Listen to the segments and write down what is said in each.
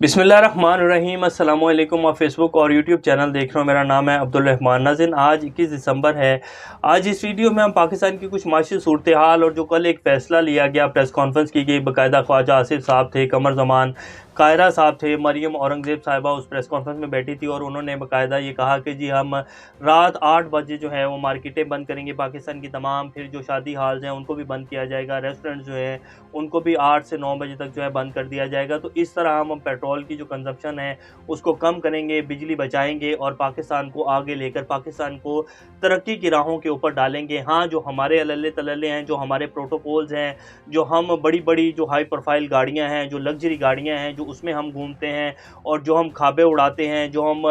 बिस्मिल्लाहिर्रहमानिर्रहीम अस्सलाम वालेकुम। और फेसबुक और यूट्यूब चैनल देख रहे हो, मेरा नाम है अब्दुल रहमान नाज़रीन। आज 21 दिसंबर है। आज इस वीडियो में हम पाकिस्तान की कुछ माशी सूरत हाल और जो कल एक फ़ैसला लिया गया, प्रेस कॉन्फ्रेंस की गई, बाकायदा ख्वाजा आसिफ साहब थे, कमर जमान कायरा साहब थे, मरियम औरंगज़ेब साहिबा उस प्रेस कॉन्फ्रेंस में बैठी थी और उन्होंने बाकायदा ये कहा कि जी हम रात 8 बजे जो है वो मार्केटें बंद करेंगे पाकिस्तान की तमाम, फिर जो शादी हाल्स हैं उनको भी बंद किया जाएगा, रेस्टोरेंट जो है उनको भी 8 से 9 बजे तक जो है बंद कर दिया जाएगा। तो इस तरह हम पेट्रोल की जो कंजप्शन है उसको कम करेंगे, बिजली बचाएंगे और पाकिस्तान को आगे लेकर पाकिस्तान को तरक्की की राहों के ऊपर डालेंगे। हाँ, जो हमारे अल्ले तल्ले हैं, जो हमारे प्रोटोकॉल्स हैं, जो हम बड़ी बड़ी जो हाई प्रोफाइल गाड़ियाँ हैं, जो लग्जरी गाड़ियाँ हैं, जो उसमें हम घूमते हैं और जो हम खाबे उड़ाते हैं, जो हम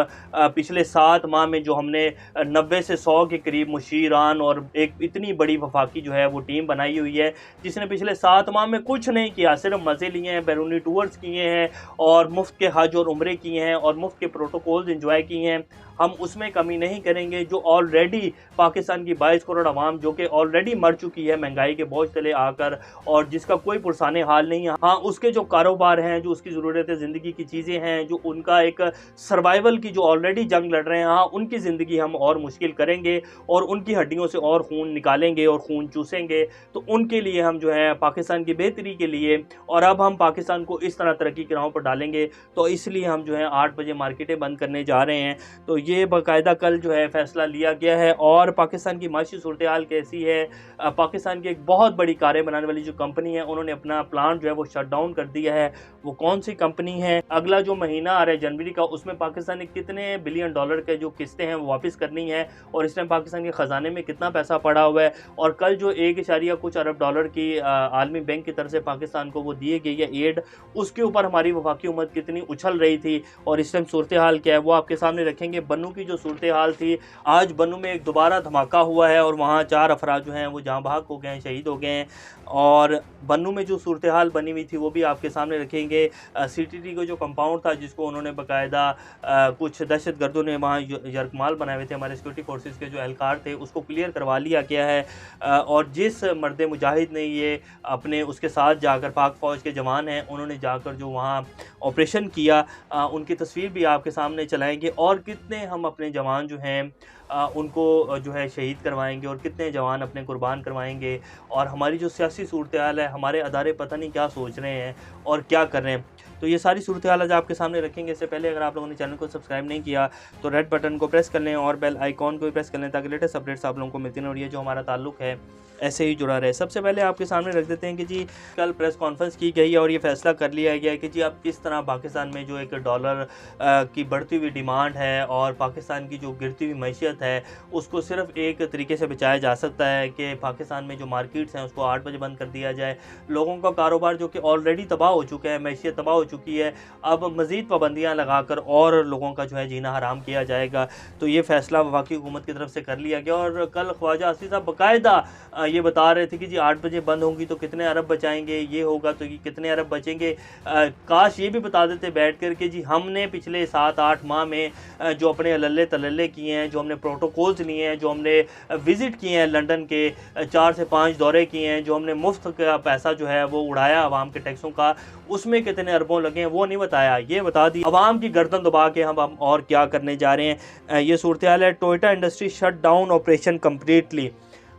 पिछले 7 माह में जो हमने 90 से 100 के करीब मुशीरान और एक इतनी बड़ी वफाकी जो है वो टीम बनाई हुई है जिसने पिछले 7 माह में कुछ नहीं किया, सिर्फ मज़े लिए हैं, बैरूनी टूर्स किए हैं और मुफ्त के हज और उम्रे किए हैं और मुफ्त के प्रोटोकॉल्स इंजॉय किए हैं। हम उसमें कमी नहीं करेंगे। जो ऑलरेडी पाकिस्तान की 22 करोड़ आवाम जो कि ऑलरेडी मर चुकी है महंगाई के बोझ तले आकर और जिसका कोई पुरसाने हाल नहीं है, हाँ उसके जो कारोबार हैं, जो उसकी ज़रूरत ज़िंदगी की चीज़ें हैं, जो उनका एक सर्वाइवल की जो ऑलरेडी जंग लड़ रहे हैं, हाँ उनकी ज़िंदगी हम और मुश्किल करेंगे और उनकी हड्डियों से और खून निकालेंगे और खून चूसेंगे। तो उनके लिए हम जो है पाकिस्तान की बेहतरी के लिए और अब हम पाकिस्तान को इस तरह तरक्की की राहों पर डालेंगे, तो इसलिए हम जो है 8 बजे मार्केटें बंद करने जा रहे हैं। तो ये बाकायदा कल जो है फ़ैसला लिया गया है। और पाकिस्तान की माशी सूरत हाल कैसी है, पाकिस्तान की एक बहुत बड़ी कारें बनाने वाली जो कंपनी है उन्होंने अपना प्लांट जो है वो शट डाउन कर दिया है। वो कौन सी कंपनी है, अगला जो महीना आ रहा है जनवरी का, उसमें पाकिस्तान ने कितने बिलियन डॉलर के जो किस्तें हैं वो वापस करनी है और इस टाइम पाकिस्तान के ख़जाने में कितना पैसा पड़ा हुआ है। और कल जो 1 कुछ अरब डॉलर की आलमी बैंक की तरफ से पाकिस्तान को वो दिए गई है एड, उसके ऊपर हमारी वफाकी हुकूमत कितनी उछल रही थी और इस टाइम सूरत हाल क्या है वो आपके सामने रखेंगे। बन्नू की जो सूरत हाल थी, आज बन्नू में एक दोबारा धमाका हुआ है और वहाँ 4 अफराद जो हैं वो जाँ बहक हो गए हैं, शहीद हो गए हैं। और बन्नू में जो सूरत हाल बनी हुई थी वो भी आपके सामने रखेंगे। CTT का जो कंपाउंड था जिसको उन्होंने बाकायदा कुछ दहशत गर्दों ने वहाँ यरकमाल बनाए हुए थे, हमारे सिक्योरिटी फोर्सेस के जो एहलकार थे, उसको क्लियर करवा लिया गया है। और जिस मर्द मुजाहिद ने ये अपने उसके साथ जाकर पाक फ़ौज के जवान हैं उन्होंने जाकर जो वहाँ ऑपरेशन किया, उनकी तस्वीर भी आपके सामने चलाएंगे और कितने हम अपने जवान जो हैं उनको जो है शहीद करवाएंगे और कितने जवान अपने कुर्बान करवाएंगे। और हमारी जो सियासी सूरत हाल है, हमारे अदारे पता नहीं क्या सोच रहे हैं और क्या कर रहे हैं, तो ये सारी सूरत हाल आज आपके सामने रखेंगे। इससे पहले अगर आप लोगों ने चैनल को सब्सक्राइब नहीं किया तो रेड बटन को प्रेस कर लें और बेल आइकॉन को भी प्रेस कर लें ताकि लेटेस्ट अपडेट्स आप लोगों को मिलती रहें और ये जो हमारा ताल्लुक़ है ऐसे ही जुड़ा रहे। सबसे पहले आपके सामने रख देते हैं कि जी कल प्रेस कॉन्फ्रेंस की गई है और ये फैसला कर लिया गया है कि जी अब किस तरह पाकिस्तान में जो एक डॉलर की बढ़ती हुई डिमांड है और पाकिस्तान की जो गिरती हुई मैशियत है उसको सिर्फ एक तरीके से बचाया जा सकता है कि पाकिस्तान में जो मार्केट्स हैं उसको 8 बजे बंद कर दिया जाए। लोगों का कारोबार जो कि ऑलरेडी तबाह हो चुका है, मैशियत तबाह हो चुकी है, अब मज़ीद पाबंदियाँ लगाकर और लोगों का जो है जीना हराम किया जाएगा। तो ये फ़ैसला वफाकी हुकूमत की तरफ से कर लिया गया। और कल ख्वाजा आसिफ साहब बाकायदा ये बता रहे थे कि जी 8 बजे बंद होंगी तो कितने अरब बचाएंगे, ये होगा तो कितने अरब बचेंगे। काश ये भी बता देते बैठ कर कि जी हमने पिछले 7-8 माह में जो अपने अल्ले तल्ले किए हैं, जो हमने प्रोटोकॉल्स लिए हैं, जो हमने विज़िट किए हैं लंदन के 4 से 5 दौरे किए हैं, जो हमने मुफ्त का पैसा जो है वो उड़ाया आवाम के टैक्सों का, उसमें कितने अरबों लगे हैं वो नहीं बताया। ये बता दी आवाम की गर्दन दबा के हम और क्या करने जा रहे हैं। ये सूरत हाल है। Toyota industry shut down operation completely.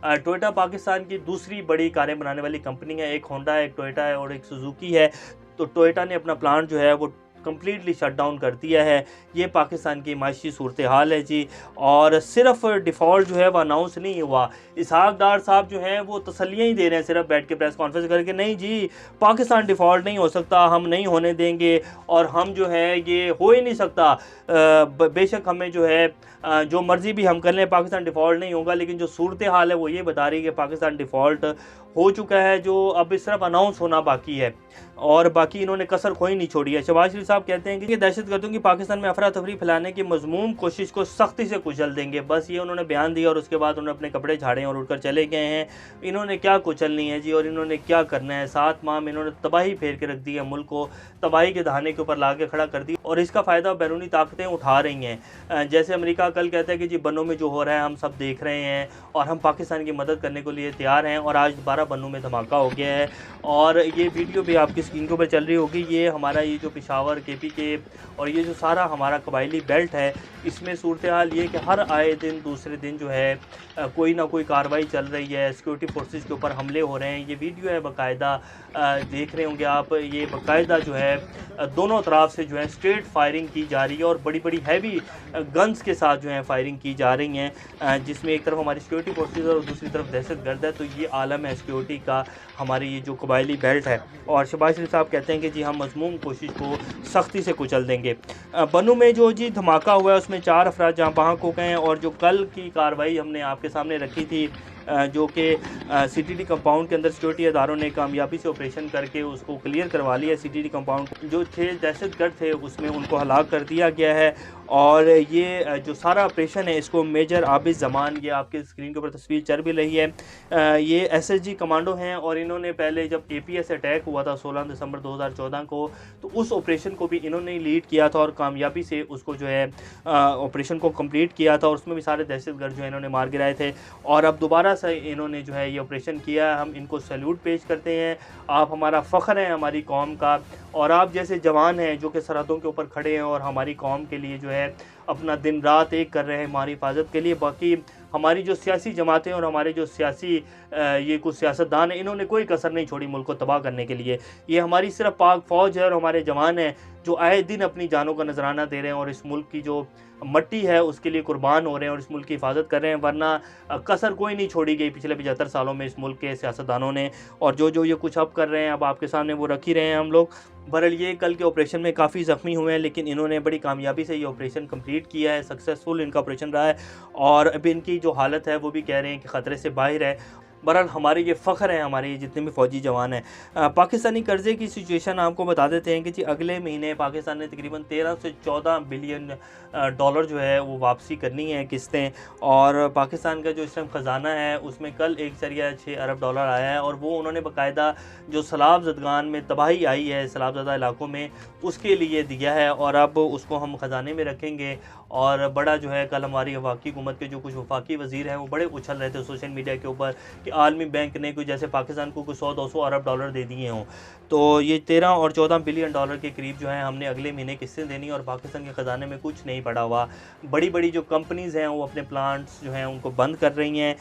Toyota Pakistan की दूसरी बड़ी कारें बनाने वाली कंपनी है। एक होंडा है, एक टोयोटा है और एक सुजुकी है। तो टोयोटा ने अपना प्लांट जो है वो कम्प्लीटली शट डाउन कर दिया है। ये पाकिस्तान की माशी सूरत हाल है जी। और सिर्फ डिफ़ॉल्ट जो है वो अनाउंस नहीं हुआ। इसहाक डार साहब जो हैं वो तसल्लियाँ ही दे रहे हैं सिर्फ बैठ के प्रेस कॉन्फ्रेंस करके, नहीं जी पाकिस्तान डिफ़ॉल्ट नहीं हो सकता, हम नहीं होने देंगे और हम जो है ये हो ही नहीं सकता। बेशक हमें जो है जो मर्ज़ी भी हम कर लें पाकिस्तान डिफ़ॉल्ट नहीं होगा, लेकिन जो सूरत हाल है वो ये बता रही है कि पाकिस्तान डिफ़ॉल्ट हो चुका है, जो अब सिर्फ अनाउंस होना बाकी है और बाकी इन्होंने कसर कोई नहीं छोड़ी है। शहबाज शरीफ साहब कहते हैं कि दहशतगर्दों की पाकिस्तान में अफरा तफरी फैलाने की मज़मूम कोशिश को सख्ती से कुचल देंगे। बस ये उन्होंने बयान दिया और उसके बाद उन्होंने अपने कपड़े झाड़े और उठकर चले गए हैं। इन्होंने क्या कुचलनी है जी और इन्होंने क्या करना है। 7 माह में इन्होंने तबाही फेर के रख दी है, मुल्क को तबाही के दहाने के ऊपर ला के खड़ा कर दी और इसका फ़ायदा बैरूनी ताकतें उठा रही हैं। जैसे अमेरिका कल कहता है कि जी बन्नों में जो हो रहा है हम सब देख रहे हैं और हम पाकिस्तान की मदद करने के लिए तैयार हैं और आज दोबारा दोबारा बन्नू में धमाका हो गया है। और ये वीडियो भी आपकी स्क्रीन के ऊपर चल रही होगी। ये हमारा ये जो पेशावर केपी के और ये जो सारा हमारा कबायली बेल्ट है, इसमें सूरत हाल ये कि हर आए दिन दूसरे दिन जो है कोई ना कोई कार्रवाई चल रही है, सिक्योरिटी फोर्सेस के ऊपर हमले हो रहे हैं। ये वीडियो है बाकायदा, देख रहे होंगे आप, ये बाकायदा जो है दोनों तरफ से जो है स्ट्रेट फायरिंग की जा रही है और बड़ी बड़ी हैवी गन्स के साथ जो है फायरिंग की जा रही हैं, जिसमें एक तरफ हमारी सिक्योरिटी फोर्सेस और दूसरी तरफ दहशतगर्द है। तो ये आलम है सिक्योरिटी का, हमारी ये जो कबायली बेल्ट है। और शहबाज शरीफ साहब कहते हैं कि जी हम मज़मूम कोशिश को सख्ती से कुचल देंगे। बन्नू में जो जी धमाका हुआ है उसमें 4 अफराद जहाँ बहक हो गए हैं। और जो कल की कार्रवाई हमने आपके सामने रखी थी, जो कि सीटीडी कंपाउंड के अंदर सिक्योरिटी इदारों ने कामयाबी से ऑपरेशन करके उसको क्लियर करवा लिया। सीटीडी कंपाउंड जो थे दहशतगर्द थे उसमें उनको हलाक कर दिया गया है। और ये जो सारा ऑपरेशन है इसको मेजर आबिद ज़मान, ये आपके स्क्रीन के ऊपर तस्वीर चल भी रही है, ये एसएसजी कमांडो हैं। और इन्होंने पहले जब केपीएस अटैक हुआ था 16 दिसंबर 2014 को, तो उस ऑपरेशन को भी इन्होंने लीड किया था और कामयाबी से उसको जो है ऑपरेशन को कंप्लीट किया था। और उसमें भी सारे दहशतगर्द जो है इन्होंने मार गिराए थे। और अब दोबारा से इन्होंने जो है ये ऑपरेशन किया। हम इनको सैल्यूट पेश करते हैं। आप हमारा फ़ख्र हैं हमारी कौम का, और आप जैसे जवान हैं जो कि सरहदों के ऊपर खड़े हैं और हमारी कौम के लिए जो है अपना दिन रात एक कर रहे हैं हमारी हिफाजत के लिए। बाकी हमारी जो सियासी जमातें और हमारे जो सियासी ये कुछ सियासतदान हैं, इन्होंने कोई कसर नहीं छोड़ी मुल्क को तबाह करने के लिए। ये हमारी सिर्फ पाक फ़ौज है और हमारे जवान हैं जो आए दिन अपनी जानों का नजराना दे रहे हैं और इस मुल्क की जो मट्टी है उसके लिए कुर्बान हो रहे हैं और इस मुल्क की हिफाजत कर रहे हैं। वरना कसर कोई नहीं छोड़ी गई पिछले 75 सालों में इस मुल्क के सियासतदानों ने। और जो ये कुछ अब कर रहे हैं, अब आपके सामने वो रख ही रहे हैं हम लोग। बहरहाल ये कल के ऑपरेशन में काफ़ी ज़ख्मी हुए हैं, लेकिन इन्होंने बड़ी कामयाबी से ये ऑपरेशन कंप्लीट किया है। सक्सेसफुल इनका ऑपरेशन रहा है और अभी इनकी जो हालत है वो भी कह रहे हैं कि ख़तरे से बाहर है। बहरहाल हमारे ये फ़ख्र है, हमारे ये जितने भी फ़ौजी जवान हैं। पाकिस्तानी कर्ज़े की सिचुएशन आपको बता देते हैं कि जी अगले महीने पाकिस्तान ने तकरीबन 13 से 14 बिलियन डॉलर जो है वो वापसी करनी है किस्तें। और पाकिस्तान का जो इस टाइम ख़जाना है उसमें कल एक ज़रिया 6 अरब डॉलर आया है। और वो उन्होंने बाकायदा जो सैलाब ज़दगान में तबाही आई है सैलाब ज़दा इलाकों में, उसके लिए दिया है। और अब उसको हम ख़जाने में रखेंगे। और बड़ा जो है कल हमारी वफाकी हुकूमत के जो कुछ वफाकी वज़ीर हैं वो बड़े उछल रहे थे सोशल मीडिया के ऊपर कि आलमी बैंक ने कोई जैसे पाकिस्तान को कुछ 100-200 अरब डॉलर दे दिए हों। तो ये 13 और 14 बिलियन डॉलर के करीब जो है हमने अगले महीने किस्तें देनी और पाकिस्तान के ख़जाने में कुछ नहीं पड़ा हुआ। बड़ी बड़ी जो कंपनीज़ हैं वो अपने प्लांट्स जो हैं उनको बंद कर रही हैं।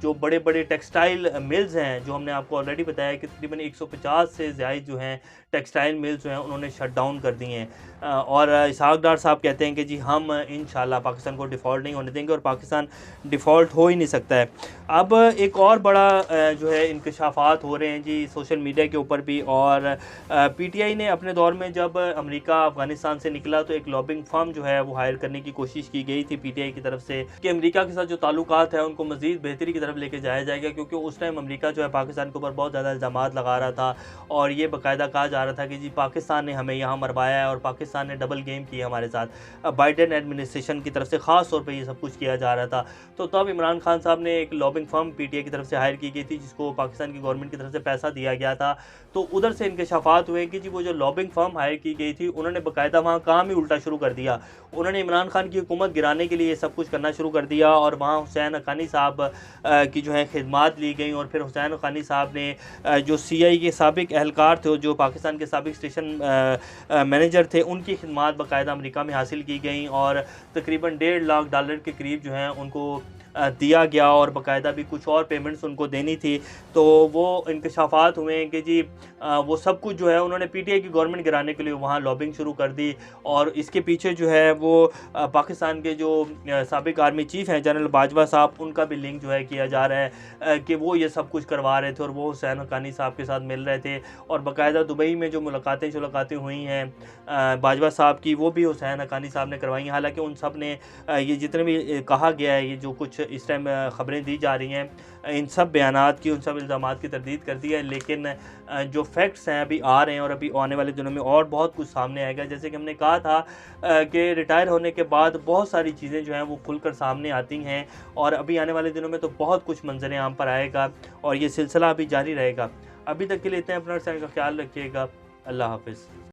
जो बड़े बड़े टेक्सटाइल मिल्स हैं, जो हमने आपको ऑलरेडी बताया कि तकरीबन 150 से ज़ायद जो हैं टेक्सटाइल मिल्स जो हैं उन्होंने शट डाउन कर दिए हैं। और इसहाक डार साहब कहते हैं कि जी हम इंशाल्लाह पाकिस्तान को डिफ़ॉल्ट नहीं होने देंगे और पाकिस्तान डिफ़ॉल्ट हो ही नहीं सकता है। अब एक और बड़ा जो है इंकशाफात हो रहे हैं जी सोशल मीडिया के ऊपर भी। और पीटीआई ने अपने दौर में जब अमेरिका अफ़गानिस्तान से निकला तो एक लॉबिंग फर्म जो है वो हायर करने की कोशिश की गई थी पीटीआई की तरफ से कि अमेरिका के साथ जो ताल्लुकात है उनको मज़ीद बेहतरी की तरफ लेके जाया जाएगा, क्योंकि उस टाइम अमेरिका जो है पाकिस्तान के ऊपर बहुत ज़्यादा इल्ज़ामात लगा रहा था। और ये बाकायदा कहा जा रहा था कि जी पाकिस्तान ने हमें यहाँ मरवाया है और पाकिस्तान ने डबल गेम किया हमारे साथ। बाइडेन एडमिनिस्ट्रेशन की तरफ से ख़ास तौर पर ये सब कुछ किया जा रहा था। तो तब इमरान खान साहब ने एक लॉबिंग फर्म पीटीआई की तरफ से हायर की गई थी जिसको पाकिस्तान की गवर्नमेंट की तरफ से पैसा दिया गया था। तो उधर से इंकशाफात हुए कि जी वो जो लॉबिंग फर्म हायर की गई थी उन्होंने बाकायदा वहाँ काम ही उल्टा शुरू कर दिया। उन्होंने इमरान खान की हुकूमत गिराने के लिए ये सब कुछ करना शुरू कर दिया। और वहाँ हुसैन हक्कानी साहब की जो है खिदमात ली गई और फिर हुसैन हक्कानी साहब ने जो सीआई के साबिक एहलकार थे, जो पाकिस्तान के साबिक स्टेशन मैनेजर थे, उनकी खिदमात बाकायदा अमेरिका में हासिल की गई और तकरीबन 1.5 लाख डॉलर के करीब जो हैं उनको दिया गया और बाकायदा भी कुछ और पेमेंट्स उनको देनी थी। तो वो इंकशाफात हुए कि जी वो सब कुछ जो है उन्होंने पीटीआई की गवर्नमेंट गिराने के लिए वहाँ लॉबिंग शुरू कर दी। और इसके पीछे जो है वो पाकिस्तान के जो साबिक आर्मी चीफ़ हैं जनरल बाजवा साहब, उनका भी लिंक जो है किया जा रहा है कि वो ये सब कुछ करवा रहे थे और वो हुसैन हक्कानी साहब के साथ मिल रहे थे। और बाकायदा दुबई में जो मुलाकातें हुई हैं बाजवा साहब की, वो भी हुसैन हक्कानी साहब ने करवाई। हालांकि उन सब ने ये जितने भी कहा गया है, ये जो कुछ इस टाइम ख़बरें दी जा रही हैं, इन सब बयानात की, उन सब इल्ज़ामात की तरदीद कर दी है। लेकिन जो फैक्ट्स हैं अभी आ रहे हैं और अभी आने वाले दिनों में और बहुत कुछ सामने आएगा। जैसे कि हमने कहा था कि रिटायर होने के बाद बहुत सारी चीज़ें जो हैं वो खुलकर सामने आती हैं और अभी आने वाले दिनों में तो बहुत कुछ मंजर आम पर आएगा और ये सिलसिला अभी जारी रहेगा। अभी तक के लिए इतने, अपना ख्याल रखिएगा। अल्लाह हाफ़िज़।